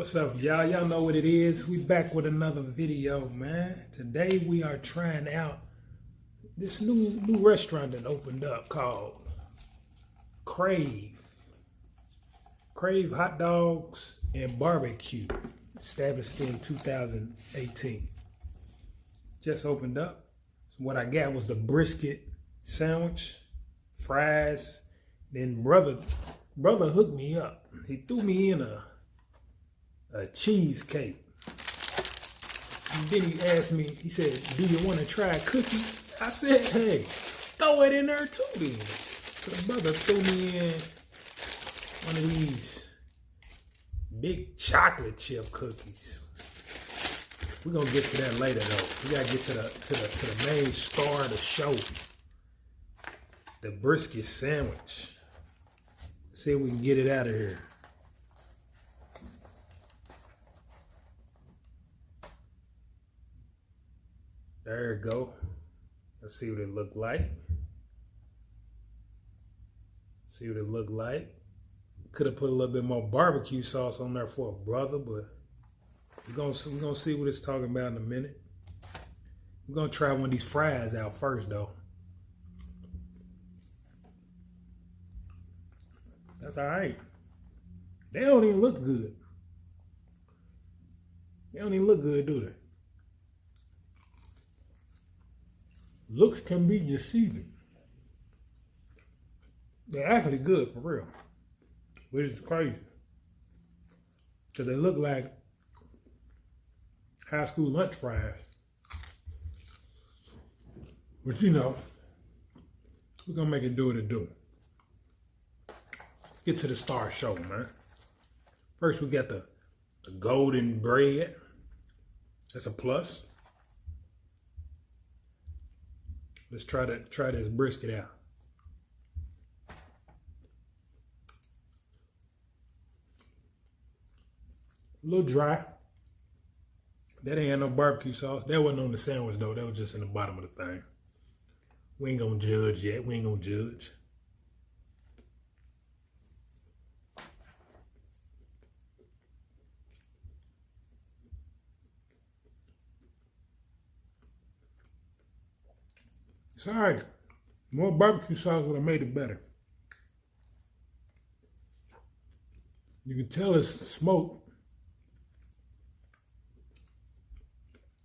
What's up, y'all? Y'all know what it is. We back with another video, man. Today we are trying out this new restaurant that opened up called Crave. Crave hot dogs and barbecue, established in 2018. Just opened up. So what I got was the brisket sandwich, fries. Then brother hooked me up. He threw me in a cheesecake. And then he asked me, he said, do you want to try cookies? I said, hey, throw it in there too then. So the brother threw me in one of these big chocolate chip cookies. We're gonna get to that later though. We gotta get to the main star of the show. The brisket sandwich. See if we can get it out of here. There you go. Let's see what it looked like. See what it looked like. Could have put a little bit more barbecue sauce on there for a brother, but we're gonna see what it's talking about in a minute. We're gonna try one of these fries out first though. That's all right. They don't even look good. They don't even look good, do they? Looks can be deceiving. They're actually good for real, which is crazy. Because they look like high school lunch fries. But you know, we're gonna make it do what it do. Get to the star show, man. First we got the golden bread. That's a plus. Let's try this brisket out. A little dry. That ain't got no barbecue sauce. That wasn't on the sandwich though. That was just in the bottom of the thing. We ain't gonna judge yet. We ain't gonna judge. It's all right. More barbecue sauce would have made it better. You can tell it's smoked.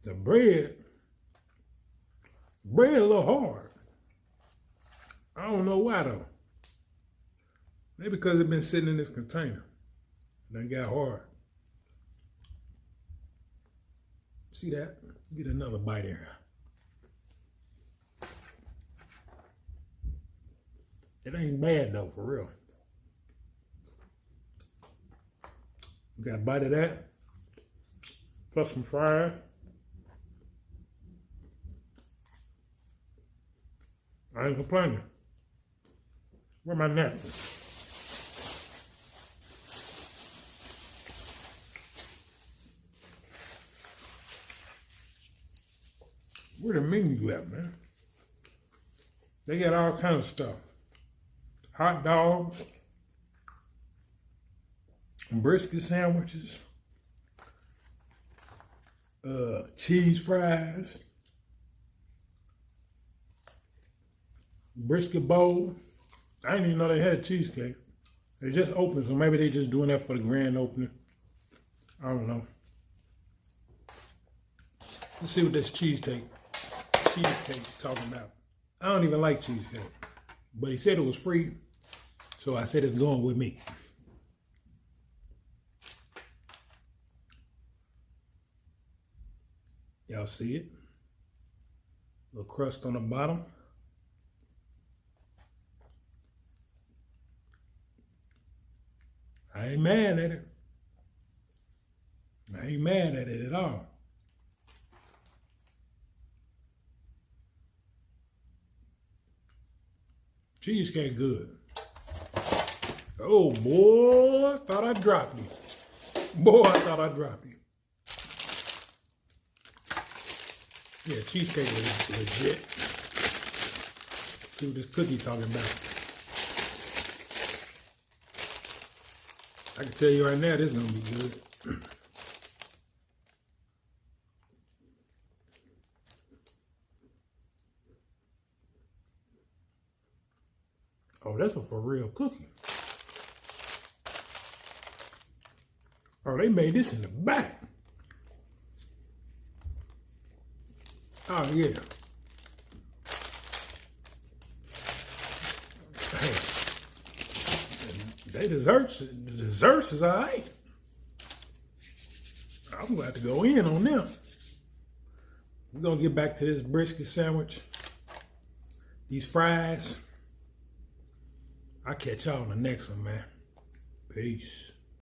The bread a little hard. I don't know why though. Maybe because it's been sitting in this container. And it got hard. See that? Get another bite here. It ain't bad though, for real. We got a bite of that, plus some fries. I ain't complaining. Where my napkin? Where the menu at, man? They got all kind of stuff. Hot dogs, brisket sandwiches, cheese fries, brisket bowl. I didn't even know they had cheesecake. They just opened, so maybe they just doing that for the grand opening. I don't know. Let's see what this cheesecake talking about. I don't even like cheesecake, but he said it was free. So I said it's going with me. Y'all see it? Little crust on the bottom. I ain't mad at it. I ain't mad at it at all. Cheesecake good. Oh, boy, I thought I dropped you. Boy, I thought I dropped you. Yeah, cheesecake is legit. See what this cookie talking about. I can tell you right now, this is gonna be good. Oh, that's a for real cookie. Oh, they made this in the back. Oh, yeah. They desserts, the desserts is all right. I'm going to have to go in on them. We're going to get back to this brisket sandwich. These fries. I'll catch y'all on the next one, man. Peace.